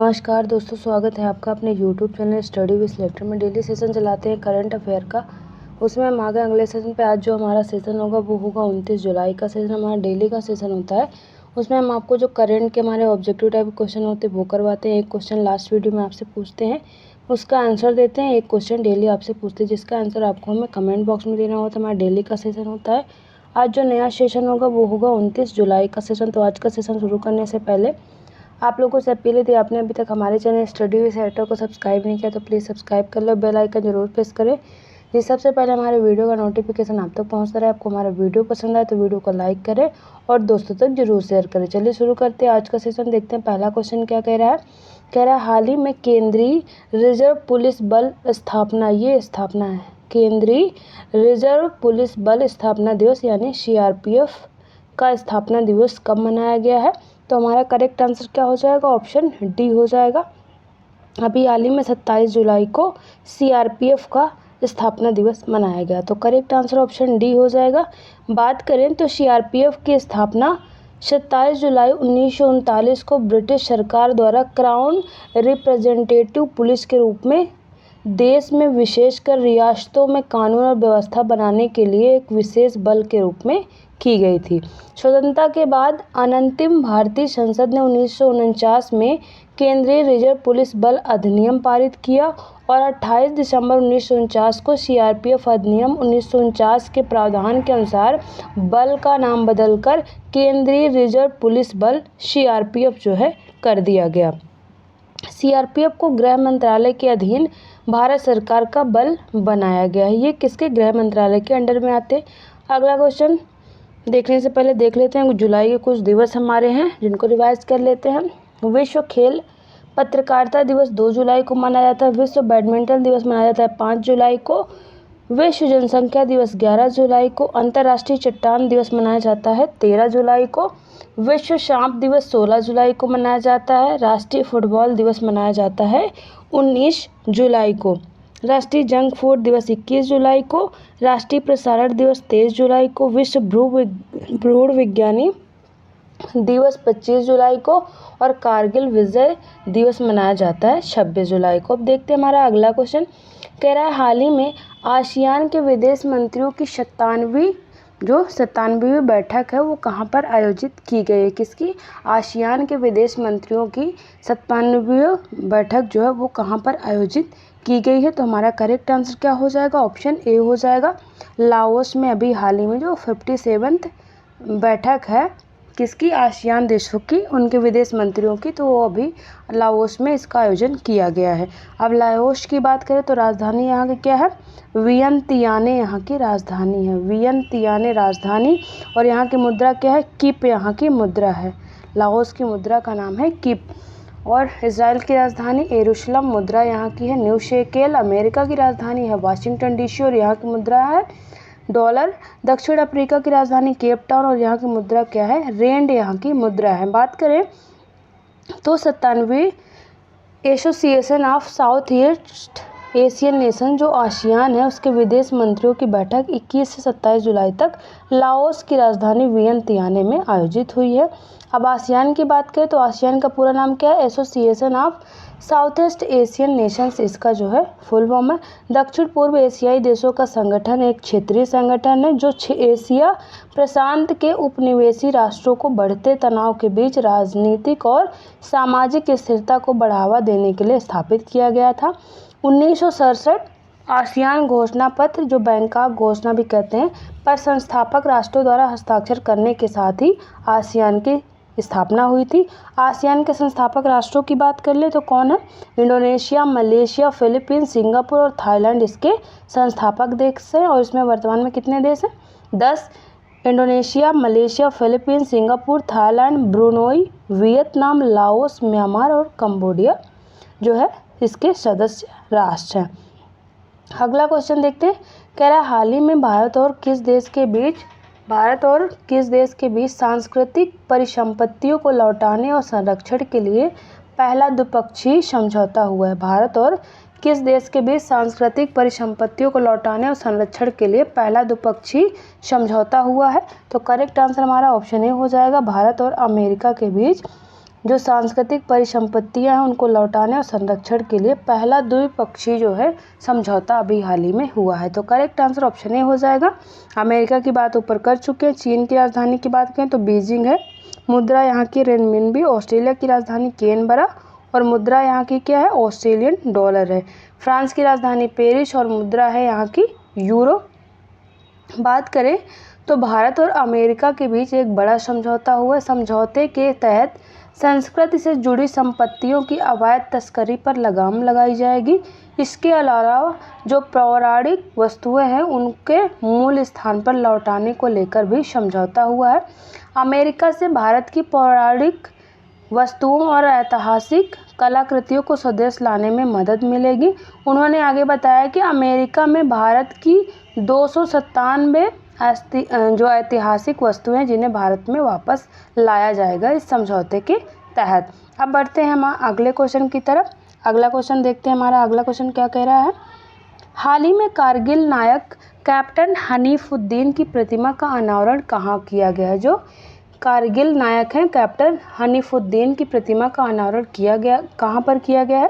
नमस्कार दोस्तों, स्वागत है आपका अपने YouTube channel study with letter में। डेली सेशन चलाते हैं करंट अफेयर का। उसमें हम आ गए अगले सेशन पे। आज जो हमारा सेशन होगा वो होगा 29 जुलाई का सेशन। हमारा डेली का सेशन होता है। उसमें हम आपको जो करंट के हमारे ऑब्जेक्टिव टाइप क्वेश्चन होते हैं वो करवाते हैं। एक क्वेश्चन लास्ट वीडियो में आपसे पूछते हैं, उसका आंसर देते हैं। एक क्वेश्चन डेली आपसे पूछते हैं जिसका आंसर आपको हमें कमेंट बॉक्स में देना होता है। हमारा डेली का सेशन होता है। आज जो नया सेशन होगा वो होगा 29 जुलाई का सेशन। तो आज का सेशन शुरू करने से पहले आप लोगों से अपील थी, आपने अभी तक हमारे चैनल स्टडी विद लेटर को सब्सक्राइब नहीं किया तो प्लीज़ सब्सक्राइब कर लो, बेल आइकन जरूर प्रेस करें जिससे सबसे पहले हमारे वीडियो का नोटिफिकेशन आप तक पहुंचता रहे। आपको हमारा वीडियो पसंद आए तो वीडियो को लाइक करें और दोस्तों तक जरूर शेयर करें। चलिए शुरू करते हैं आज का सेशन। देखते हैं पहला क्वेश्चन क्या कह रहा है। कह रहा है हाल ही में केंद्रीय रिजर्व पुलिस बल स्थापना, ये स्थापना है केंद्रीय रिजर्व पुलिस बल स्थापना दिवस यानी CRPF का स्थापना दिवस कब मनाया गया है। तो हमारा करेक्ट आंसर क्या हो जाएगा, ऑप्शन डी हो जाएगा। अभी हाल ही में 27 जुलाई को CRPF का स्थापना दिवस मनाया गया, तो करेक्ट आंसर ऑप्शन डी हो जाएगा। बात करें तो CRPF की स्थापना 27 जुलाई 1939 को ब्रिटिश सरकार द्वारा क्राउन रिप्रेजेंटेटिव पुलिस के रूप में देश में विशेषकर रियासतों में कानून और व्यवस्था बनाने के लिए एक विशेष बल के रूप में की गई थी। स्वतंत्रता के बाद अनंतिम भारतीय संसद ने 1949 में केंद्रीय रिजर्व पुलिस बल अधिनियम पारित किया और 28 दिसंबर 1949 को CRPF अधिनियम 1949 के प्रावधान के अनुसार बल का नाम बदलकर केंद्रीय रिजर्व पुलिस बल CRPF जो है कर दिया गया। CRPF को गृह मंत्रालय के अधीन भारत सरकार का बल बनाया गया है। ये किसके गृह मंत्रालय के अंडर में आते। अगला क्वेश्चन देखने से पहले देख लेते हैं जुलाई के कुछ दिवस हमारे हैं जिनको रिवाइज कर लेते हैं। विश्व खेल पत्रकारिता दिवस 2 जुलाई को मनाया जाता है। विश्व बैडमिंटन दिवस मनाया जाता है 5 जुलाई को। विश्व जनसंख्या दिवस 11 जुलाई को। अंतर्राष्ट्रीय चट्टान दिवस मनाया जाता है 13 जुलाई को। विश्व सांप दिवस 16 जुलाई को मनाया जाता है। राष्ट्रीय फुटबॉल दिवस मनाया जाता है 19 जुलाई को। राष्ट्रीय जंक फूड दिवस 21 जुलाई को। राष्ट्रीय प्रसारण दिवस 23 जुलाई को। विश्व भ्रूण विज्ञानी दिवस 25 जुलाई को और कारगिल विजय दिवस मनाया जाता है 26 जुलाई को। अब देखते हैं हमारा अगला क्वेश्चन। कह रहा है हाल ही में आसियान के विदेश मंत्रियों की 97वीं बैठक है वो कहाँ पर आयोजित की गई है। किसकी, आसियान के विदेश मंत्रियों की 97वीं बैठक जो है वो कहाँ पर आयोजित की गई है। तो हमारा करेक्ट आंसर क्या हो जाएगा, ऑप्शन ए हो जाएगा। लाओस में अभी हाल ही में जो 57वीं बैठक है किसकी, आसियान देशों की, उनके विदेश मंत्रियों की, तो वो अभी लाओस में इसका आयोजन किया गया है। अब लाओस की बात करें तो राजधानी यहाँ की क्या है, वियंतियाने यहाँ की राजधानी है, वियंतियाने राजधानी। और यहाँ की मुद्रा क्या है, किप यहाँ की मुद्रा है। लाओस की मुद्रा का नाम है किप। और इजराइल की राजधानी यरूशलेम, मुद्रा यहाँ की है न्यू शेकेल। अमेरिका की राजधानी है वाशिंगटन DC और यहाँ की मुद्रा है डॉलर। दक्षिण अफ्रीका की राजधानी केप टाउन और यहाँ की मुद्रा क्या है, रेंड यहाँ की मुद्रा है। बात करें तो 97वीं association of South East Asian nation जो आसियान है उसके विदेश मंत्रियों की बैठक 21 से 27 जुलाई तक लाओस की राजधानी वियंतियाने में आयोजित हुई है। अब आसियान की बात करें तो आसियान का पूरा नाम क्या है, association of South East Asian Nations इसका जो है फुल फॉर्म है। दक्षिण पूर्व एशियाई देशों का संगठन एक क्षेत्रीय संगठन है जो एशिया प्रशांत के उपनिवेशी राष्ट्रों को बढ़ते तनाव के बीच राजनीतिक और सामाजिक स्थिरता को बढ़ावा देने के लिए स्थापित किया गया था। 1967 आसियान घोषणा पत्र जो बैंकॉक घोषणा भी कहते हैं पर संस्थापक राष्ट्रों द्वारा हस्ताक्षर करने के साथ ही आसियान की स्थापना हुई थी। आसियान के संस्थापक राष्ट्रों की बात कर ले तो कौन है, इंडोनेशिया, मलेशिया, फिलीपींस, सिंगापुर और थाईलैंड इसके संस्थापक देश हैं। और इसमें वर्तमान में कितने देश हैं, 10। Indonesia, Malaysia, Philippines, Singapore, Thailand, Brunei, Vietnam, Laos, Myanmar और कंबोडिया जो है इसके सदस्य राष्ट्र हैं। अगला क्वेश्चन देखते हैं। कह रहा है हाल ही में भारत और किस देश के बीच सांस्कृतिक परिसंपत्तियों को लौटाने और संरक्षण के लिए पहला द्विपक्षीय समझौता हुआ है। भारत और किस देश के बीच सांस्कृतिक परिसंपत्तियों को लौटाने और संरक्षण के लिए पहला द्विपक्षीय समझौता हुआ है। तो करेक्ट आंसर हमारा ऑप्शन ए हो जाएगा, भारत और अमेरिका के बीच जो सांस्कृतिक परिसंपत्तियां हैं उनको लौटाने और संरक्षण के लिए पहला द्विपक्षीय जो है समझौता अभी हाल ही में हुआ है। तो करेक्ट आंसर ऑप्शन ए हो जाएगा। अमेरिका की बात ऊपर कर चुके हैं। चीन की राजधानी की बात करें तो बीजिंग है। मुद्रा यहाँ की रेनमिनबी। ऑस्ट्रेलिया की राजधानी कैनबरा और मुद्रा यहाँ की क्या है, ऑस्ट्रेलियन डॉलर है। फ्रांस की राजधानी पेरिस और मुद्रा है यहाँ की यूरो। बात करें तो भारत और अमेरिका के बीच एक बड़ा समझौता हुआ। समझौते के तहत संस्कृति से जुड़ी संपत्तियों की अवैध तस्करी पर लगाम लगाई जाएगी। इसके अलावा जो पौराणिक वस्तुएं हैं उनके मूल स्थान पर लौटाने को लेकर भी समझौता हुआ है। अमेरिका से भारत की पौराणिक वस्तुओं और ऐतिहासिक कलाकृतियों को स्वदेश लाने में मदद मिलेगी। उन्होंने आगे बताया कि अमेरिका में भारत की 297 जो ऐतिहासिक वस्तुएं जिन्हें भारत में वापस लाया जाएगा इस समझौते के तहत। अब बढ़ते हैं हम अगले क्वेश्चन की तरफ। अगला क्वेश्चन देखते हैं। हमारा अगला क्वेश्चन क्या कह रहा है। हाल ही में कारगिल नायक कैप्टन हनीफुद्दीन की प्रतिमा का अनावरण कहाँ किया गया है। जो कारगिल नायक हैं कैप्टन हनीफुद्दीन की प्रतिमा का अनावरण किया गया, कहाँ पर किया गया है।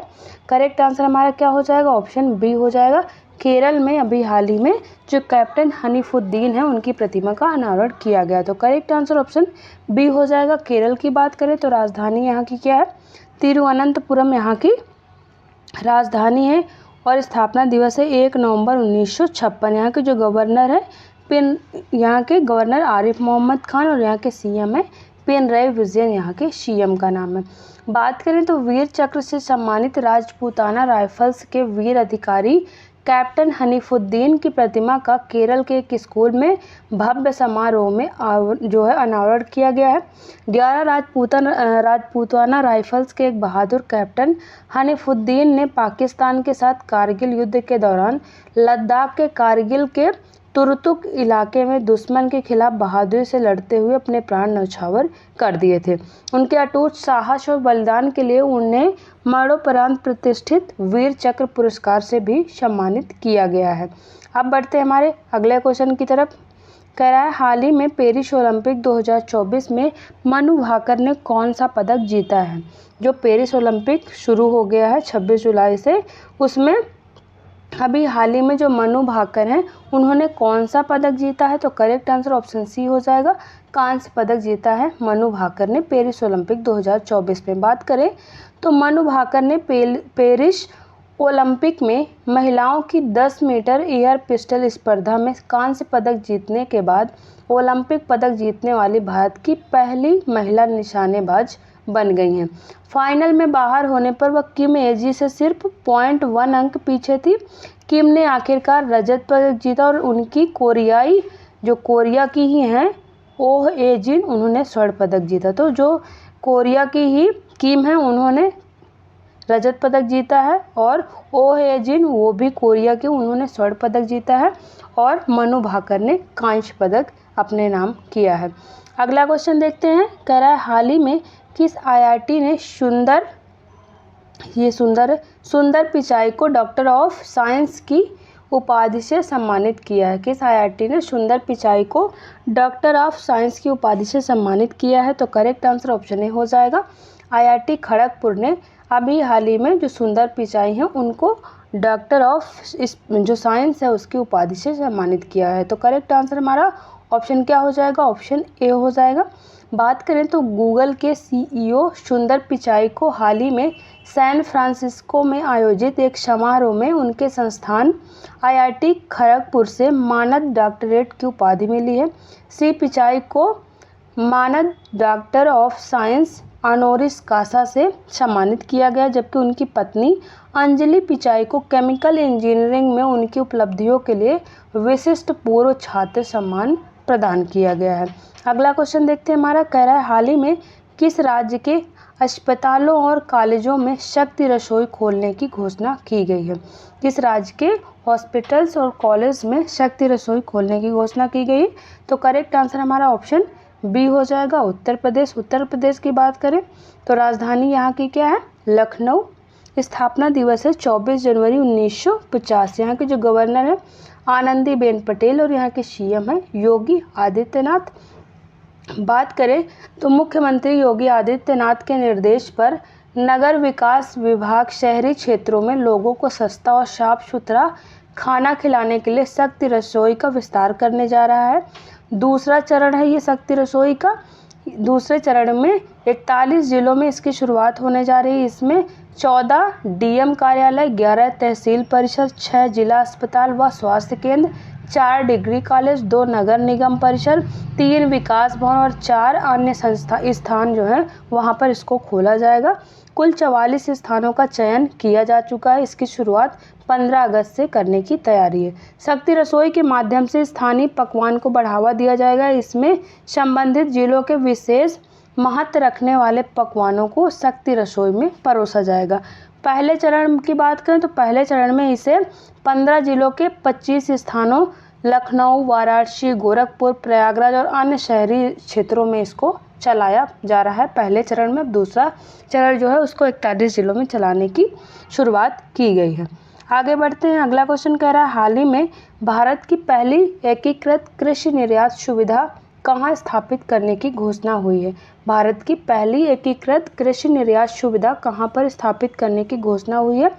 करेक्ट आंसर हमारा क्या हो जाएगा, ऑप्शन बी हो जाएगा। केरल में अभी हाल ही में जो कैप्टन हनीफुद्दीन है उनकी प्रतिमा का अनावरण किया गया। तो करेक्ट आंसर ऑप्शन बी हो जाएगा। केरल की बात करें तो राजधानी यहाँ की क्या है, तिरुवनंतपुरम यहाँ की राजधानी है और स्थापना दिवस है 1 नवंबर 1956। यहाँ के जो गवर्नर है यहाँ के गवर्नर आरिफ मोहम्मद खान और यहाँ के सीएम है पिनराई विजयन, यहाँ के सीएम का नाम है। बात करें तो वीर चक्र से सम्मानित राजपूताना राइफल्स के वीर अधिकारी कैप्टन हनीफुद्दीन की प्रतिमा का केरल के एक स्कूल में भव्य समारोह में जो है अनावरण किया गया है। 11 राजपूताना राइफल्स के एक बहादुर कैप्टन हनीफुद्दीन ने पाकिस्तान के साथ कारगिल युद्ध के दौरान लद्दाख के कारगिल के तुरतुक इलाके में दुश्मन के खिलाफ बहादुरी से लड़ते हुए अपने प्राण न्यौछावर कर दिए थे। उनके अटूट साहस और बलिदान के लिए उन्हें मरणोपरांत प्रतिष्ठित वीर चक्र पुरस्कार से भी सम्मानित किया गया है। अब बढ़ते हैं हमारे अगले क्वेश्चन की तरफ। कह रहा है हाल ही में पेरिस ओलंपिक 2024 में मनु भाकर ने कौन सा पदक जीता है। जो पेरिस ओलंपिक शुरू हो गया है 26 जुलाई से, उसमें अभी हाल ही में जो मनु भाकर हैं उन्होंने कौन सा पदक जीता है। तो करेक्ट आंसर ऑप्शन सी हो जाएगा। कांस्य पदक जीता है मनु भाकर ने पेरिस ओलंपिक 2024 में। बात करें तो मनु भाकर ने पेरिस ओलंपिक में महिलाओं की 10 मीटर एयर पिस्टल स्पर्धा में कांस्य पदक जीतने के बाद ओलंपिक पदक जीतने वाली भारत की पहली महिला निशानेबाज बन गई हैं। फाइनल में बाहर होने पर वह किम एजी से सिर्फ 0.1 अंक पीछे थी। किम ने आखिरकार रजत पदक जीता और उनकी कोरियाई जो कोरिया की ही हैं ओह ए जिन, उन्होंने स्वर्ण पदक जीता। तो जो कोरिया की ही किम है उन्होंने रजत पदक जीता है और ओह ए जिन वो भी कोरिया के, उन्होंने स्वर्ण पदक जीता है और मनु भाकर ने कांस्य पदक अपने नाम किया है। अगला क्वेश्चन देखते हैं। कह रहा है हाल ही में किस आईआईटी ने सुंदर पिचाई को डॉक्टर ऑफ साइंस की उपाधि से सम्मानित किया है। किस आईआईटी ने सुंदर पिचाई को डॉक्टर ऑफ साइंस की उपाधि से सम्मानित किया है। तो करेक्ट आंसर ऑप्शन ए हो जाएगा। आईआईटी खड़गपुर ने अभी हाल ही में जो सुंदर पिचाई हैं उनको डॉक्टर ऑफ जो साइंस है उसकी उपाधि से सम्मानित किया है। तो करेक्ट आंसर हमारा ऑप्शन क्या हो जाएगा, ऑप्शन ए हो जाएगा। बात करें तो गूगल के सीईओ सुंदर पिचाई को हाल ही में सैन फ्रांसिस्को में आयोजित एक समारोह में उनके संस्थान आईआईटी खड़गपुर से मानद डॉक्टरेट की उपाधि मिली है। श्री पिचाई को मानद डॉक्टर ऑफ साइंस ऑनोरिस कासा से सम्मानित किया गया, जबकि उनकी पत्नी अंजलि पिचाई को केमिकल इंजीनियरिंग में उनकी उपलब्धियों के लिए विशिष्ट पूर्व छात्र सम्मान प्रदान किया गया है। अगला क्वेश्चन देखते हैं हमारा। कह रहा है हाल ही में किस राज्य के अस्पतालों और कॉलेजों में शक्ति रसोई खोलने की घोषणा की गई है। किस राज्य के हॉस्पिटल्स और कॉलेज में शक्ति रसोई खोलने की घोषणा की गई। तो करेक्ट आंसर हमारा ऑप्शन बी हो जाएगा, उत्तर प्रदेश। उत्तर प्रदेश की बात करें तो राजधानी यहाँ की क्या है, लखनऊ। स्थापना दिवस है 24 जनवरी 1950। यहाँ के जो गवर्नर है आनंदीबेन पटेल और यहाँ के सीएम है योगी आदित्यनाथ। बात करें तो मुख्यमंत्री योगी आदित्यनाथ के निर्देश पर नगर विकास विभाग शहरी क्षेत्रों में लोगों को सस्ता और साफ सुथरा खाना खिलाने के लिए शक्ति रसोई का विस्तार करने जा रहा है। दूसरा चरण है ये शक्ति रसोई का। दूसरे चरण में 41 जिलों में इसकी शुरुआत होने जा रही है। इसमें 14 डीएम कार्यालय, 11 तहसील परिषद, 6 जिला अस्पताल व स्वास्थ्य केंद्र, 4 डिग्री कॉलेज, 2 नगर निगम परिषद, 3 विकास भवन और 4 अन्य स्थान जो है वहाँ पर इसको खोला जाएगा। कुल 44 स्थानों का चयन किया जा चुका है। इसकी शुरुआत 15 अगस्त से करने की तैयारी है। शक्ति रसोई के माध्यम से स्थानीय पकवान को बढ़ावा दिया जाएगा। इसमें संबंधित जिलों के विशेष महत्व रखने वाले पकवानों को शक्ति रसोई में परोसा जाएगा। पहले चरण की बात करें तो पहले चरण में इसे 15 जिलों के 25 स्थानों लखनऊ, वाराणसी, गोरखपुर, प्रयागराज और अन्य शहरी क्षेत्रों में इसको चलाया जा रहा है पहले चरण में। दूसरा चरण जो है उसको 41 जिलों में चलाने की शुरुआत की गई है। आगे बढ़ते हैं। अगला क्वेश्चन कह रहा है हाल ही में भारत की पहली एकीकृत कृषि निर्यात सुविधा कहाँ स्थापित करने की घोषणा हुई है। भारत की पहली एकीकृत कृषि निर्यात सुविधा कहाँ पर स्थापित करने की घोषणा हुई है।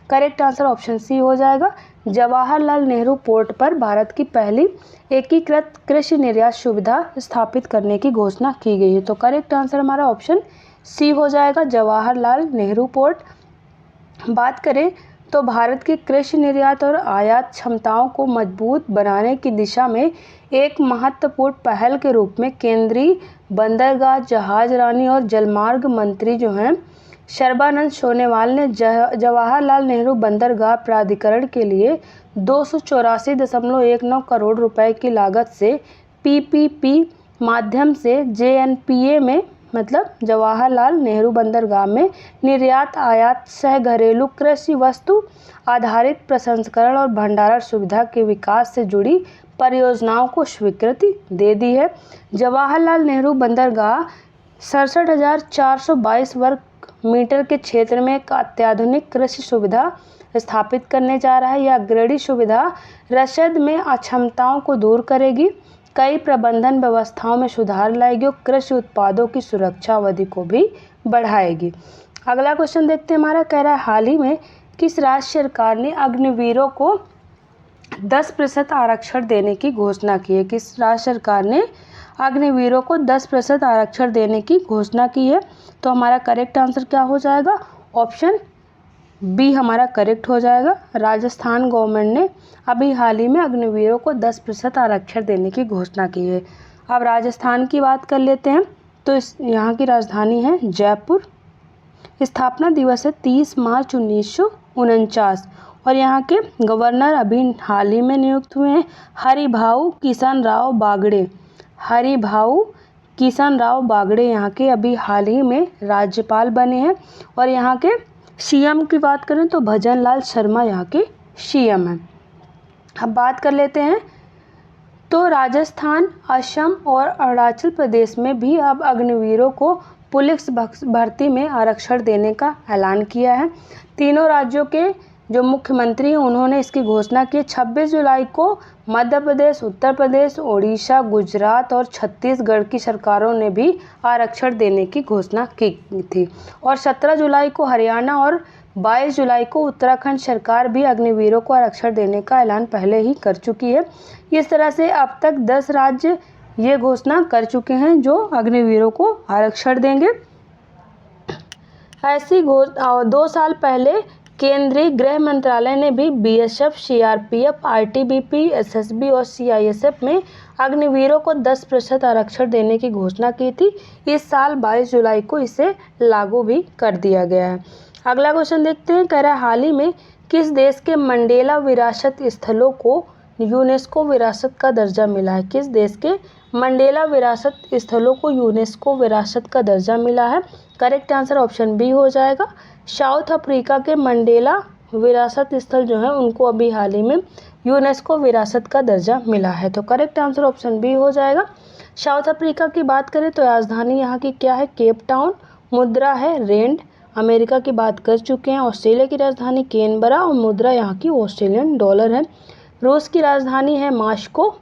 करेक्ट आंसर ऑप्शन सी हो जाएगा। जवाहरलाल नेहरू पोर्ट पर भारत की पहली एकीकृत कृषि निर्यात सुविधा स्थापित करने की घोषणा की गई है। तो करेक्ट आंसर हमारा ऑप्शन सी हो जाएगा, जवाहरलाल नेहरू पोर्ट। बात करें तो भारत की कृषि निर्यात और आयात क्षमताओं को मजबूत बनाने की दिशा में एक महत्वपूर्ण पहल के रूप में केंद्रीय बंदरगाह, जहाजरानी और जलमार्ग मंत्री जो हैं सर्बानंद सोनोवाल ने जवाहरलाल नेहरू बंदरगाह प्राधिकरण के लिए 284.19 करोड़ रुपए की लागत से पीपीपी माध्यम से जेएनपीए में मतलब जवाहरलाल नेहरू बंदरगाह में निर्यात आयात सह घरेलू कृषि वस्तु आधारित प्रसंस्करण और भंडारण सुविधा के विकास से जुड़ी परियोजनाओं को स्वीकृति दे दी है। जवाहरलाल नेहरू बंदरगाह 67,422 वर्ग मीटर के क्षेत्र में एक अत्याधुनिक कृषि सुविधा स्थापित करने जा रहा है। यह अग्रणी सुविधा रसद में अक्षमताओं को दूर करेगी, कई प्रबंधन व्यवस्थाओं में सुधार लाएगी और कृषि उत्पादों की सुरक्षा अवधि को भी बढ़ाएगी। अगला क्वेश्चन देखते हैं। हमारा कह रहा है हाल ही में किस राज्य सरकार ने अग्निवीरों को 10% आरक्षण देने की घोषणा की है। किस राज्य सरकार ने अग्निवीरों को 10% आरक्षण देने की घोषणा की है। तो हमारा करेक्ट आंसर क्या हो जाएगा, ऑप्शन बी हमारा करेक्ट हो जाएगा। राजस्थान गवर्नमेंट ने अभी हाल ही में अग्निवीरों को 10% आरक्षण देने की घोषणा की है। अब राजस्थान की बात कर लेते हैं। तो यहाँ की राजधानी है जयपुर। स्थापना दिवस है 30 मार्च 1949 और यहाँ के गवर्नर अभी हाल ही में नियुक्त हुए हैं हरिभाऊ किशन राव बागड़े। हरिभाऊ किशन राव बागड़े यहाँ के अभी हाल ही में राज्यपाल बने हैं। और यहाँ के सीएम की बात करें तो भजन लाल शर्मा यहाँ के सीएम हैं। अब बात कर लेते हैं तो राजस्थान, असम और अरुणाचल प्रदेश में भी अब अग्निवीरों को पुलिस भर्ती में आरक्षण देने का ऐलान किया है। तीनों राज्यों के जो मुख्यमंत्री हैं उन्होंने इसकी घोषणा की। 26 जुलाई को मध्य प्रदेश, उत्तर प्रदेश, ओडिशा, गुजरात और छत्तीसगढ़ की सरकारों ने भी आरक्षण देने की घोषणा की थी और 17 जुलाई को हरियाणा और 22 जुलाई को उत्तराखंड सरकार भी अग्निवीरों को आरक्षण देने का ऐलान पहले ही कर चुकी है। इस तरह से अब तक 10 राज्य ये घोषणा कर चुके हैं जो अग्निवीरों को आरक्षण देंगे। ऐसी 2 साल पहले केंद्रीय गृह मंत्रालय ने भी बीएसएफ, सीआरपीएफ, आईटीबीपी, एसएसबी और सीआईएसएफ में अग्निवीरों को 10% आरक्षण देने की घोषणा की थी। इस साल 22 जुलाई को इसे लागू भी कर दिया गया है। अगला क्वेश्चन देखते हैं। कह रहा है हाल ही में किस देश के मंडेला विरासत स्थलों को यूनेस्को विरासत का दर्जा मिला है। किस देश के मंडेला विरासत स्थलों को यूनेस्को विरासत का दर्जा मिला है। करेक्ट आंसर ऑप्शन बी हो जाएगा। साउथ अफ्रीका के मंडेला विरासत स्थल जो है उनको अभी हाल ही में यूनेस्को विरासत का दर्जा मिला है। तो करेक्ट आंसर ऑप्शन बी हो जाएगा। साउथ अफ्रीका की बात करें तो राजधानी यहाँ की क्या है, केप टाउन। मुद्रा है रेंड। अमेरिका की बात कर चुके हैं। ऑस्ट्रेलिया की राजधानी कैनबरा और मुद्रा यहाँ की ऑस्ट्रेलियन डॉलर है। रूस की राजधानी है मॉस्को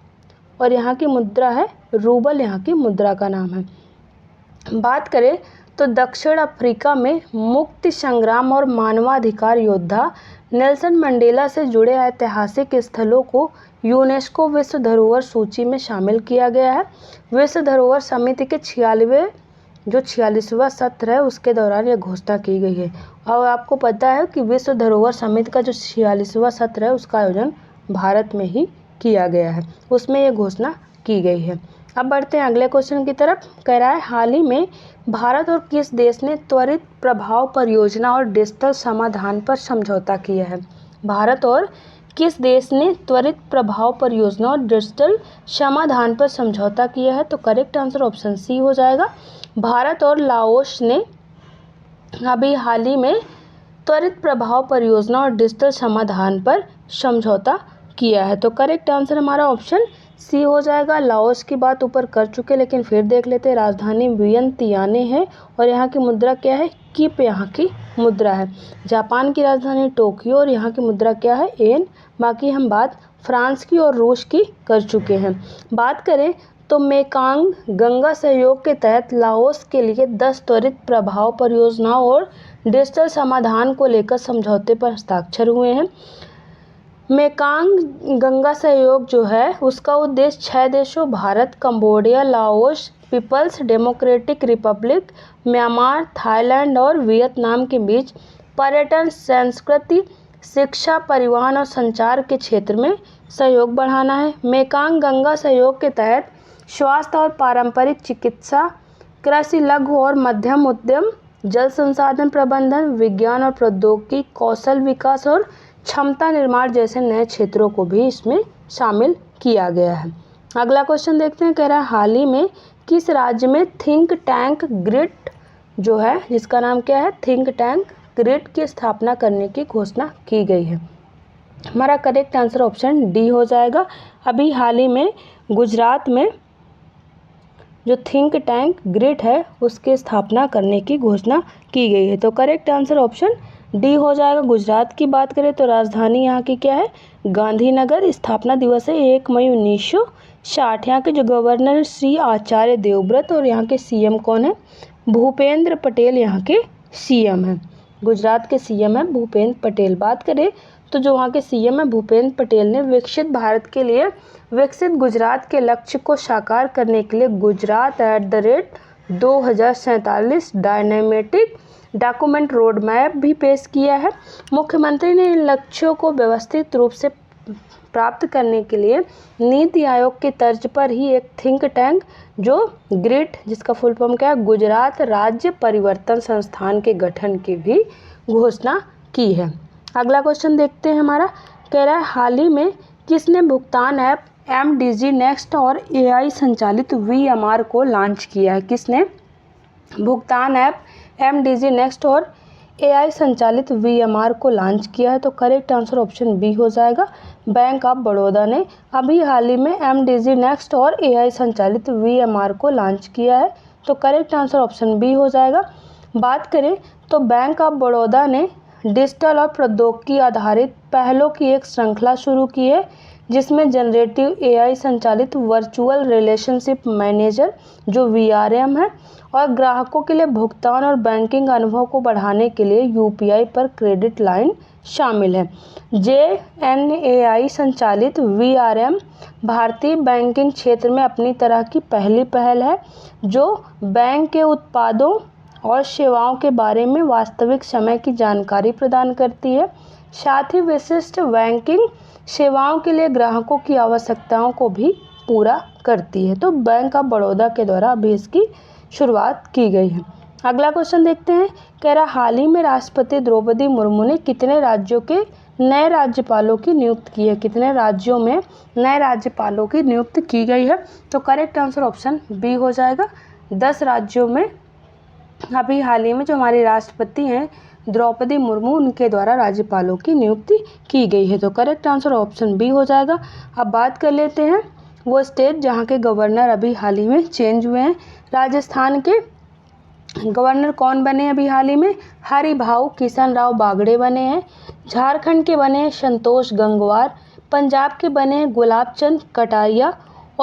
और यहाँ की मुद्रा है रूबल यहाँ की मुद्रा का नाम है। बात करें तो दक्षिण अफ्रीका में मुक्ति संग्राम और मानवाधिकार योद्धा नेल्सन मंडेला से जुड़े ऐतिहासिक स्थलों को यूनेस्को विश्व धरोहर सूची में शामिल किया गया है। विश्व धरोहर समिति के 46वां सत्र है उसके दौरान यह घोषणा की गई है। और आपको पता है कि विश्व धरोहर समिति का जो 46वां सत्र है उसका आयोजन भारत में ही किया गया है, उसमें यह घोषणा की गई है। अब बढ़ते हैं अगले क्वेश्चन की तरफ। कह रहा है हाल ही में भारत और किस देश ने त्वरित प्रभाव परियोजना और डिजिटल समाधान पर समझौता किया है? भारत और किस देश ने त्वरित प्रभाव परियोजना और डिजिटल समाधान पर समझौता किया है? तो करेक्ट आंसर ऑप्शन सी हो जाएगा। भारत और लाओस ने अभी हाल ही में त्वरित प्रभाव परियोजना और डिजिटल समाधान पर समझौता किया है। तो करेक्ट आंसर हमारा ऑप्शन सी हो जाएगा। लाओस की बात ऊपर कर चुके, लेकिन फिर देख लेते हैं। राजधानी वियंतियाने है और यहाँ की मुद्रा क्या है? किप यहाँ की मुद्रा है। जापान की राजधानी टोक्यो और यहाँ की मुद्रा क्या है? येन। बाकी हम बात फ्रांस की और रूस की कर चुके हैं। बात करें तो मेकांग गंगा सहयोग के तहत लाओस के लिए 10 त्वरित प्रभाव परियोजनाओं और डिजिटल समाधान को लेकर समझौते पर हस्ताक्षर हुए हैं। मेकांग गंगा सहयोग जो है उसका उद्देश्य 6 देशों Bharat, Cambodia, Laos, People's Democratic Republic, Myanmar, Thailand और वियतनाम के बीच पर्यटन, संस्कृति, शिक्षा, परिवहन और संचार के क्षेत्र में सहयोग बढ़ाना है। मेकांग गंगा सहयोग के तहत स्वास्थ्य और पारंपरिक चिकित्सा, कृषि, लघु और मध्यम उद्यम, जल संसाधन प्रबंधन, विज्ञान और प्रौद्योगिकी, कौशल विकास और क्षमता निर्माण जैसे नए क्षेत्रों को भी इसमें शामिल किया गया है। अगला क्वेश्चन देखते हैं। कह रहा है हाल ही में किस राज्य में थिंक टैंक ग्रिड जो है, जिसका नाम क्या है? थिंक टैंक ग्रिड की स्थापना करने की घोषणा की गई है? हमारा करेक्ट आंसर ऑप्शन डी हो जाएगा। अभी हाल ही में गुजरात में जो थिंक टैंक ग्रिड है उसकी स्थापना करने की घोषणा की गई है। तो करेक्ट आंसर ऑप्शन डी हो जाएगा। गुजरात की बात करें तो राजधानी यहाँ की क्या है? गांधीनगर। स्थापना दिवस है 1 मई 1960। यहाँ के जो गवर्नर श्री आचार्य देवव्रत और यहाँ के सीएम कौन है? भूपेंद्र पटेल यहाँ के सीएम हैं। गुजरात के सीएम है भूपेंद्र पटेल। बात करें तो जो वहाँ के सीएम है भूपेंद्र पटेल ने विकसित भारत के लिए विकसित गुजरात के लक्ष्य को साकार करने के लिए गुजरात @2047 डायनेमेटिक डॉक्यूमेंट रोड मैप भी पेश किया है। मुख्यमंत्री ने इन लक्ष्यों को व्यवस्थित रूप से प्राप्त करने के लिए नीति आयोग की तर्ज पर ही एक थिंक टैंक जो ग्रिड, जिसका फुल फॉर्म क्या है? गुजरात राज्य परिवर्तन संस्थान के गठन की भी घोषणा की है। अगला क्वेश्चन देखते हैं हमारा। कह रहा है हाल ही में किसने भुगतान ऐप MDG नेक्स्ट और AI संचालित VMR को लॉन्च किया है? किसने भुगतान ऐप MDG नेक्स्ट और AI संचालित VMR को लॉन्च किया है? तो करेक्ट आंसर ऑप्शन बी हो जाएगा। बैंक ऑफ बड़ौदा ने अभी हाल ही में MDG नेक्स्ट और AI संचालित VMR को लॉन्च किया है। तो करेक्ट आंसर ऑप्शन बी हो जाएगा। बात करें तो बैंक ऑफ बड़ौदा ने डिजिटल और प्रौद्योगिकी आधारित पहलों की एक श्रृंखला शुरू की है, जिसमें जनरेटिव AI संचालित वर्चुअल रिलेशनशिप मैनेजर जो VRM है और ग्राहकों के लिए भुगतान और बैंकिंग अनुभव को बढ़ाने के लिए UPI पर क्रेडिट लाइन शामिल है। JNAI संचालित VRM भारतीय बैंकिंग क्षेत्र में अपनी तरह की पहली पहल है जो बैंक के उत्पादों और सेवाओं के बारे में वास्तविक समय की जानकारी प्रदान करती है। साथ ही विशिष्ट बैंकिंग सेवाओं के लिए ग्राहकों की आवश्यकताओं को भी पूरा करती है। तो बैंक ऑफ बड़ौदा के द्वारा अभी इसकी शुरुआत की गई है। अगला क्वेश्चन देखते हैं। कह रहा हाल ही में राष्ट्रपति द्रौपदी मुर्मू ने कितने राज्यों के नए राज्यपालों की नियुक्ति की है? कितने राज्यों में नए राज्यपालों की नियुक्ति की गई है? तो करेक्ट आंसर ऑप्शन बी हो जाएगा। 10 राज्यों में अभी हाल ही में जो हमारे राष्ट्रपति हैं द्रौपदी मुर्मू, उनके द्वारा राज्यपालों की नियुक्ति की गई है। तो करेक्ट आंसर ऑप्शन बी हो जाएगा। अब बात कर लेते हैं वो स्टेट जहां के गवर्नर अभी हाल ही में चेंज हुए हैं। राजस्थान के गवर्नर कौन बने अभी हाल ही में? हरिभाऊ किशन राव बागड़े बने हैं। झारखंड के बने संतोष गंगवार। पंजाब के बने गुलाब चंद कटारिया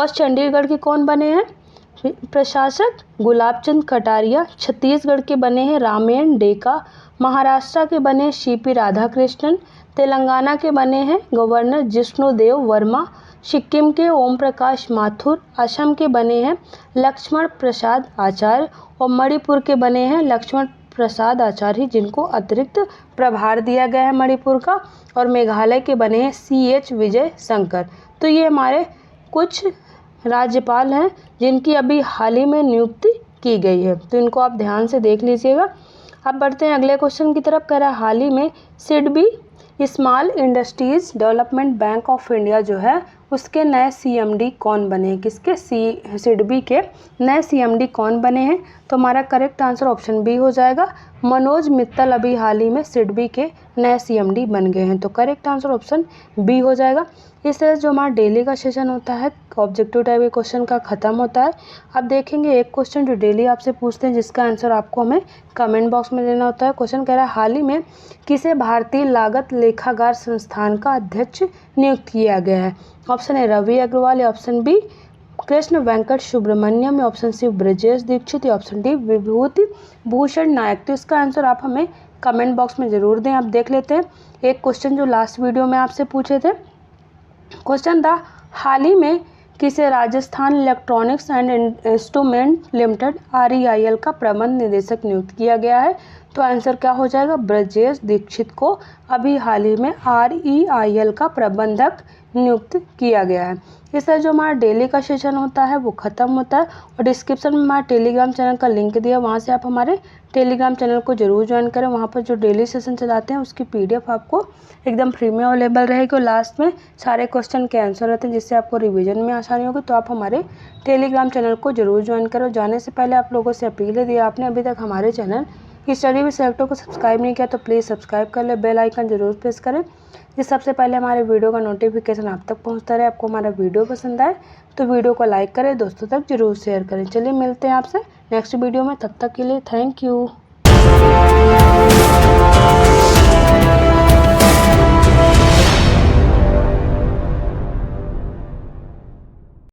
और चंडीगढ़ के कौन बने हैं प्रशासक? गुलाब चंद कटारिया। छत्तीसगढ़ के बने हैं रामायण डेका। महाराष्ट्र के बने सीपी राधाकृष्णन। तेलंगाना के बने हैं गवर्नर जिष्णुदेव वर्मा। सिक्किम के ओम प्रकाश माथुर। असम के बने हैं लक्ष्मण प्रसाद आचार्य और मणिपुर के बने हैं लक्ष्मण प्रसाद आचार्य, जिनको अतिरिक्त प्रभार दिया गया है मणिपुर का। और मेघालय के बने हैं CH विजय शंकर। तो ये हमारे कुछ राज्यपाल हैं जिनकी अभी हाल ही में नियुक्ति की गई है, तो इनको आप ध्यान से देख लीजिएगा। अब बढ़ते हैं अगले क्वेश्चन की तरफ। कह रहा है हाल ही में SIDBI small industries development bank of India जो है उसके नए CMD कौन बने हैं? किसके? सिडबी के नए CMD कौन बने हैं? तो हमारा करेक्ट आंसर ऑप्शन बी हो जाएगा, मनोज मित्तल अभी हाल ही में सिडबी के नए CMD बन गए हैं। तो करेक्ट आंसर ऑप्शन बी हो जाएगा। इस तरह जो हमारा डेली का सेशन होता है ऑब्जेक्टिव टाइप के क्वेश्चन का ख़त्म होता है। अब देखेंगे एक क्वेश्चन जो डेली आपसे पूछते हैं जिसका आंसर आपको हमें कमेंट बॉक्स में देना होता है। क्वेश्चन कह रहा है हाल ही में किसे भारतीय लागत लेखागार संस्थान का अध्यक्ष नियुक्त किया गया है? ऑप्शन ए रवि अग्रवाल, या ऑप्शन बी कृष्ण वेंकट सुब्रमण्यम, या ऑप्शन सी ब्रजेश दीक्षित, या ऑप्शन डी विभूति भूषण नायक। तो इसका आंसर आप हमें कमेंट बॉक्स में ज़रूर दें। आप देख लेते हैं एक क्वेश्चन जो लास्ट वीडियो में आपसे पूछे थे। क्वेश्चन था हाल ही में किसे Rajasthan electronics and instrument limited REIL का प्रबंध निदेशक नियुक्त किया गया है? तो आंसर क्या हो जाएगा? ब्रजेश दीक्षित को अभी हाल ही में REIL का प्रबंधक नियुक्त किया गया है। इस तरह जो हमारा डेली का सेशन होता है वो ख़त्म होता है और डिस्क्रिप्शन में हमारे टेलीग्राम चैनल का लिंक दिया, वहाँ से आप हमारे टेलीग्राम चैनल को जरूर ज्वाइन करें। वहाँ पर जो डेली सेशन चलाते हैं उसकी PDF आपको एकदम फ्री में अवेलेबल रहेगी और लास्ट में सारे क्वेश्चन के आंसर रहते हैं जिससे आपको रिवीजन में आसानी होगी। तो आप हमारे टेलीग्राम चैनल को जरूर ज्वाइन करो। जाने से पहले आप लोगों से अपील है, आपने अभी तक हमारे चैनल स्टडी विद सेलेक्टर को सब्सक्राइब नहीं किया तो प्लीज़ सब्सक्राइब कर ले, बेल आइकन जरूर प्रेस करें जिस सबसे पहले हमारे वीडियो का नोटिफिकेशन आप तक पहुंचता रहे। आपको हमारा वीडियो पसंद आए तो वीडियो को लाइक करें, दोस्तों तक जरूर शेयर करें। चलिए मिलते हैं आपसे नेक्स्ट वीडियो में, तब तक के लिए थैंक यू।